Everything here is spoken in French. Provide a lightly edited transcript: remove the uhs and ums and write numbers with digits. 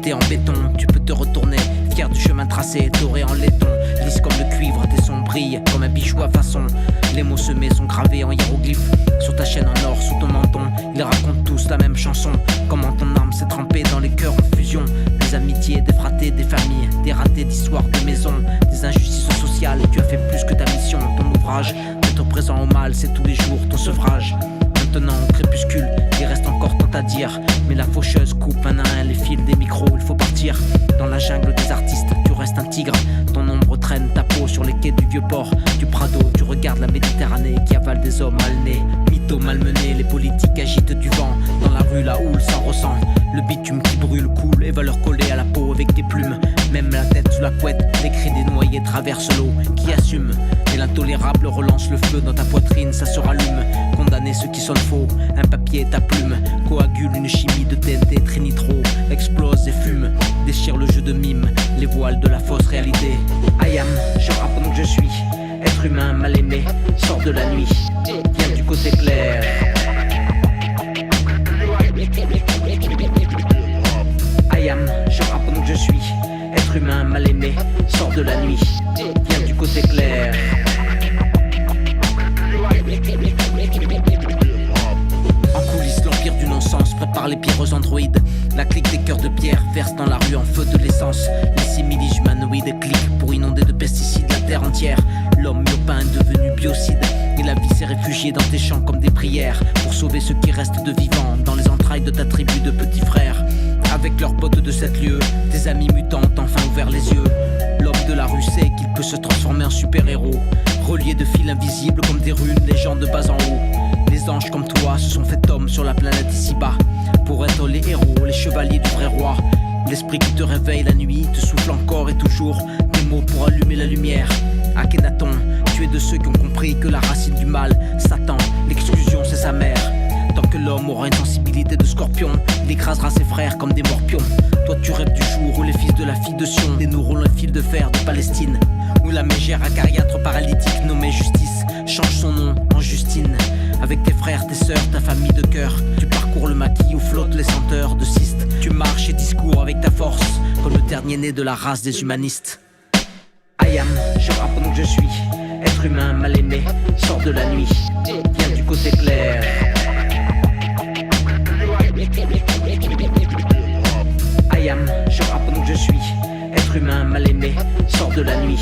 Tout est en béton, tu peux te retourner, fier du chemin tracé, doré en laiton. Lisse comme le cuivre, tes sons brillent comme un bijou à façon. Les mots semés sont gravés en hiéroglyphes sur ta chaîne en or, sous ton menton. Ils racontent tous la même chanson. Comment ton âme s'est trempée dans les cœurs en fusion. Des amitiés, des fratés, des familles, des ratés d'histoires de maison, des injustices sociales. Tu as fait plus que ta mission, ton ouvrage. D'être présent au mal, c'est tous les jours ton sevrage. Maintenant au crépuscule, il reste encore tant à dire. Mais la faucheuse coupe un à un les fils des micros, il faut partir. Dans la jungle des artistes, tu restes un tigre. Ton ombre traîne ta peau sur les quais du vieux port du Prado, tu regardes la Méditerranée qui avale des hommes mal nés. Mythos malmenés, les politiques agitent du vent. Dans la rue, la houle s'en ressent. Le bitume qui brûle coule et va leur coller à la peau avec des plumes. Même la tête sous la couette, les cris des noyés traversent l'eau. Qui assume? Et l'intolérable relance le feu dans ta poitrine, ça se rallume. Condamner ceux qui sonnent faux, un papier et ta plume. Coagule une chimie de TNT, trinitro. Explose et fume, déchire le jeu de mime. Les voiles de la fausse réalité. I am, je rappe donc je suis. Être humain mal aimé, sort de la nuit. Viens du côté clair. I am, je rappe donc je suis. Être humain mal aimé, sort de la nuit. Viens du côté clair. En coulisses, l'empire du non-sens prépare les pires androïdes. La clique des cœurs de pierre verse dans la rue en feu de l'essence. Les simili humanoïdes cliquent pour inonder de pesticides la terre entière. L'homme urbain devenu biocide. Et la vie s'est réfugiée dans tes champs comme des prières. Pour sauver ceux qui restent de vivants dans les entrailles de ta tribu de petits frères. Avec leurs potes de 7 lieux, tes amis mutants ont enfin ouvert les yeux. L'homme de la rue sait qu'il peut se transformer en super-héros. Reliés de fils invisibles comme des runes, les gens de bas en haut. Les anges comme toi se sont fait hommes sur la planète ici-bas. Pour être les héros, les chevaliers du vrai roi. L'esprit qui te réveille la nuit te souffle encore et toujours des mots pour allumer la lumière. Akhenaton, tu es de ceux qui ont compris que la racine du mal, Satan, l'exclusion c'est sa mère. Tant que l'homme aura une sensibilité de scorpion, il écrasera ses frères comme des morpions. Toi tu rêves du jour où les fils de la fille de Sion dénoueront le fil de fer de Palestine. Où la mégère acariâtre paralytique nommée Justice change son nom en Justine. Avec tes frères, tes sœurs, ta famille de cœur, tu parcours le maquis où flottent les senteurs de cystes. Tu marches et discours avec ta force, comme le dernier né de la race des humanistes. I am, je rappe donc je suis. Être humain mal aimé, sort de la nuit. Viens du côté clair. I am, je rappe donc je suis. Être humain mal aimé, sort de la nuit.